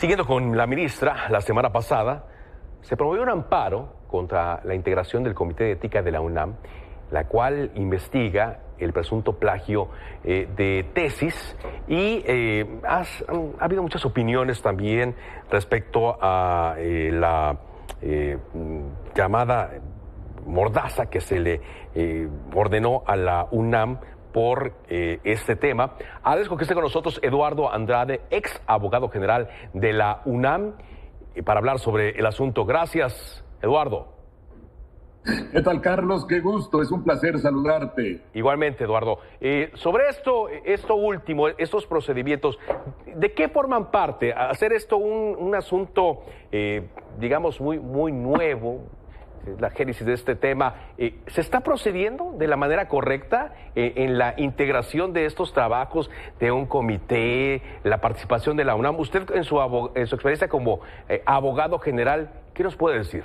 Siguiendo con la ministra, la semana pasada se promovió un amparo contra la integración del Comité de Ética de la UNAM, la cual investiga el presunto plagio de tesis y ha habido muchas opiniones también respecto a la llamada mordaza que se le ordenó a la UNAM por este tema. Agradezco que esté con nosotros Eduardo Andrade, ex abogado general de la UNAM, para hablar sobre el asunto. Gracias, Eduardo. ¿Qué tal, Carlos? Qué gusto, es un placer saludarte. Igualmente, Eduardo. Sobre esto último, estos procedimientos, ¿de qué forman parte? Hacer esto un asunto, digamos, muy nuevo, la génesis de este tema, ¿se está procediendo de la manera correcta en la integración de estos trabajos de un comité, la participación de la UNAM? Usted en su experiencia como abogado general, ¿qué nos puede decir?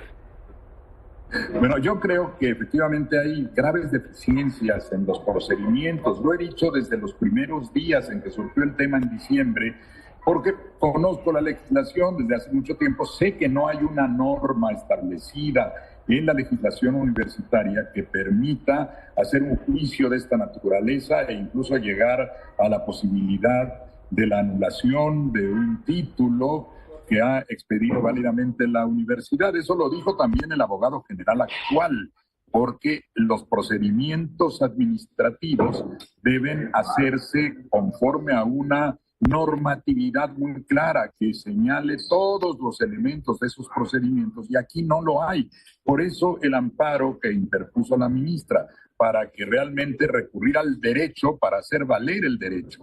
Bueno, yo creo que efectivamente hay graves deficiencias en los procedimientos. Lo he dicho desde los primeros días en que surgió el tema en diciembre, porque conozco la legislación desde hace mucho tiempo, sé que no hay una norma establecida en la legislación universitaria que permita hacer un juicio de esta naturaleza e incluso llegar a la posibilidad de la anulación de un título que ha expedido válidamente la universidad. Eso lo dijo también el abogado general actual, porque los procedimientos administrativos deben hacerse conforme a una normatividad muy clara que señale todos los elementos de esos procedimientos, y aquí no lo hay. Por eso el amparo que interpuso la ministra, para que realmente recurrir al derecho para hacer valer el derecho,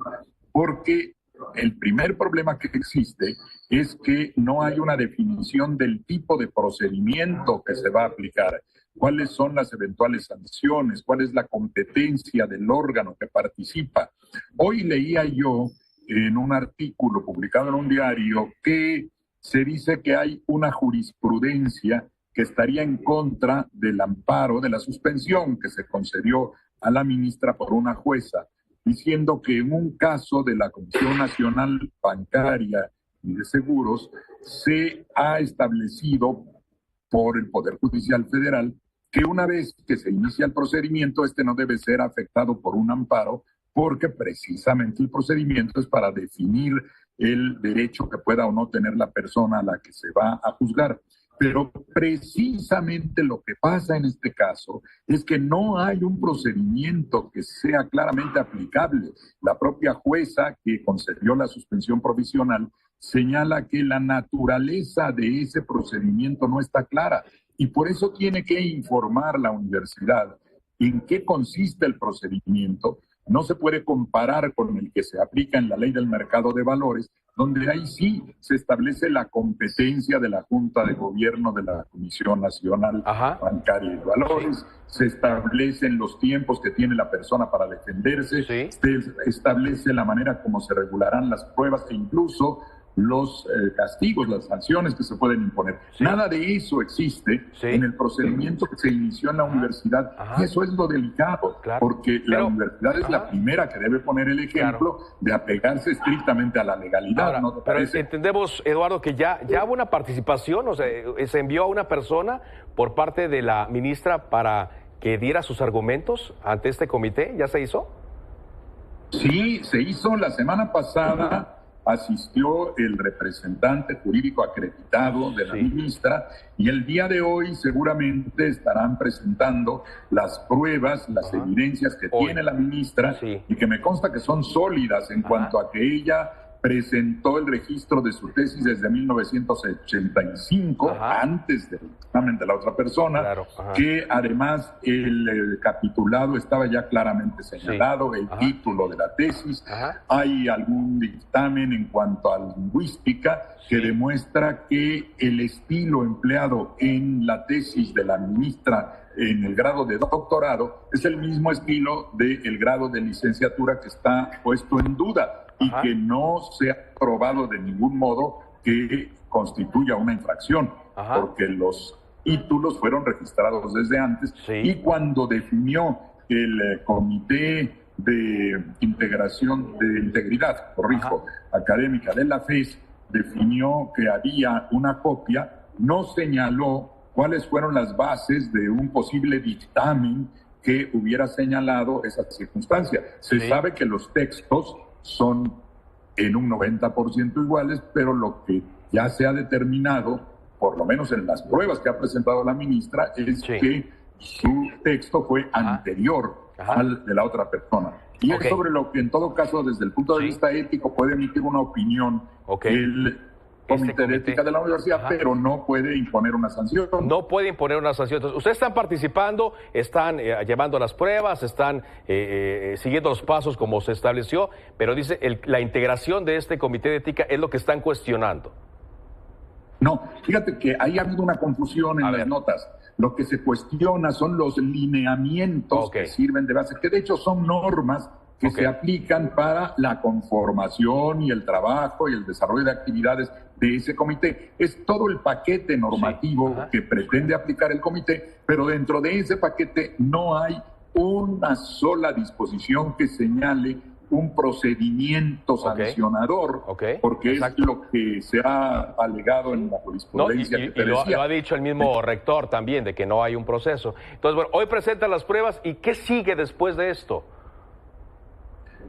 porque el primer problema que existe es que no hay una definición del tipo de procedimiento que se va a aplicar, cuáles son las eventuales sanciones, cuál es la competencia del órgano que participa. Hoy leía yo en un artículo publicado en un diario que se dice que hay una jurisprudencia que estaría en contra del amparo, de la suspensión que se concedió a la ministra por una jueza, diciendo que en un caso de la Comisión Nacional Bancaria y de Seguros se ha establecido por el Poder Judicial Federal que una vez que se inicia el procedimiento, este no debe ser afectado por un amparo, porque precisamente el procedimiento es para definir el derecho que pueda o no tener la persona a la que se va a juzgar. Pero precisamente lo que pasa en este caso es que no hay un procedimiento que sea claramente aplicable. La propia jueza que concedió la suspensión provisional señala que la naturaleza de ese procedimiento no está clara, y por eso tiene que informar la universidad en qué consiste el procedimiento. No se puede comparar con el que se aplica en la Ley del Mercado de Valores, donde ahí sí se establece la competencia de la Junta de Gobierno de la Comisión Nacional Bancaria y de Valores, se establecen los tiempos que tiene la persona para defenderse, se establece la manera como se regularán las pruebas e incluso los castigos, las sanciones que se pueden imponer. Nada de eso existe en el procedimiento que se inició en la universidad. Y eso es lo delicado, porque la universidad es la primera que debe poner el ejemplo de apegarse estrictamente a la legalidad. Ahora, ¿no te pero parece? entendemos, Eduardo, que ya hubo una participación, o sea, se envió a una persona por parte de la ministra para que diera sus argumentos ante este comité. ¿Ya se hizo? Sí, se hizo la semana pasada. Asistió el representante jurídico acreditado de la ministra, y el día de hoy seguramente estarán presentando las pruebas, las evidencias que tiene la ministra, y que me consta que son sólidas en cuanto a que ella presentó el registro de su tesis desde 1985, antes del examen de la otra persona, que además el capitulado estaba ya claramente señalado, el título de la tesis. Hay algún dictamen en cuanto a lingüística que demuestra que el estilo empleado en la tesis de la ministra en el grado de doctorado es el mismo estilo del grado de licenciatura que está puesto en duda, y que no se ha probado de ningún modo que constituya una infracción, porque los títulos fueron registrados desde antes, y cuando definió el Comité de Integración de Integridad, académica de la FES, definió que había una copia, no señaló cuáles fueron las bases de un posible dictamen que hubiera señalado esa circunstancia. Se sabe que los textos son en un 90% iguales, pero lo que ya se ha determinado, por lo menos en las pruebas que ha presentado la ministra, es que su texto fue anterior al de la otra persona. Y es sobre lo que, en todo caso, desde el punto de vista ético, puede emitir una opinión el comité de ética de la universidad, pero no puede imponer una sanción. No puede imponer una sanción. Entonces, ustedes están participando, están llevando las pruebas, están siguiendo los pasos como se estableció, pero dice la integración de este comité de ética es lo que están cuestionando. No, fíjate que ahí ha habido una confusión en las notas. Lo que se cuestiona son los lineamientos que sirven de base, que de hecho son normas que se aplican para la conformación y el trabajo y el desarrollo de actividades de ese comité. Es todo el paquete normativo que pretende aplicar el comité, pero dentro de ese paquete no hay una sola disposición que señale un procedimiento sancionador, porque es lo que se ha alegado en la jurisprudencia que te decía. Lo ha dicho el mismo rector también, de que no hay un proceso. Entonces, bueno, hoy presentan las pruebas, ¿y qué sigue después de esto?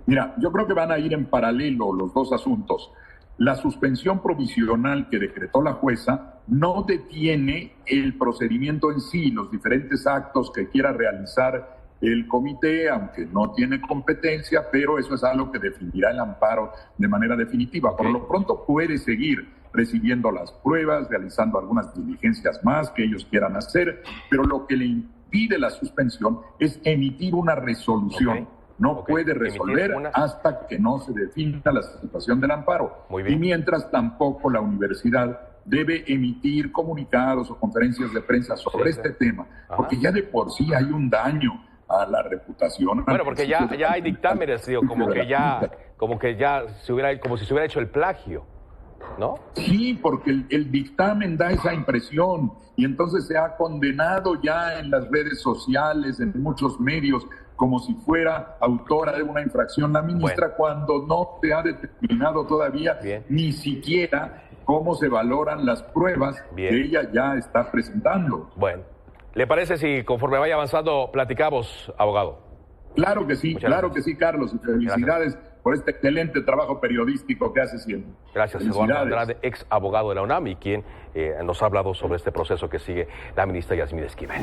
Mira, yo creo que van a ir en paralelo los dos asuntos. La suspensión provisional que decretó la jueza no detiene el procedimiento en sí, los diferentes actos que quiera realizar el comité, aunque no tiene competencia, pero eso es algo que definirá el amparo de manera definitiva. Por lo pronto puede seguir recibiendo las pruebas, realizando algunas diligencias más que ellos quieran hacer, pero lo que le impide la suspensión es emitir una resolución. No puede resolver hasta que no se defina la situación del amparo. Y mientras, tampoco la universidad debe emitir comunicados o conferencias de prensa sobre este tema, porque ya de por sí hay un daño a la reputación. Bueno, porque ya hay dictámenes, digo, como si se hubiera hecho el plagio, ¿no? Sí, porque el dictamen da esa impresión y entonces se ha condenado ya en las redes sociales, en muchos medios, como si fuera autora de una infracción la ministra, cuando no se ha determinado todavía ni siquiera cómo se valoran las pruebas que ella ya está presentando. Bueno, ¿le parece si conforme vaya avanzando platicamos, abogado? Claro que sí, Carlos, y felicidades por este excelente trabajo periodístico que hace siempre. Gracias, Eduardo Andrade, ex abogado de la UNAM y quien nos ha hablado sobre este proceso que sigue la ministra Yasmín Esquivel.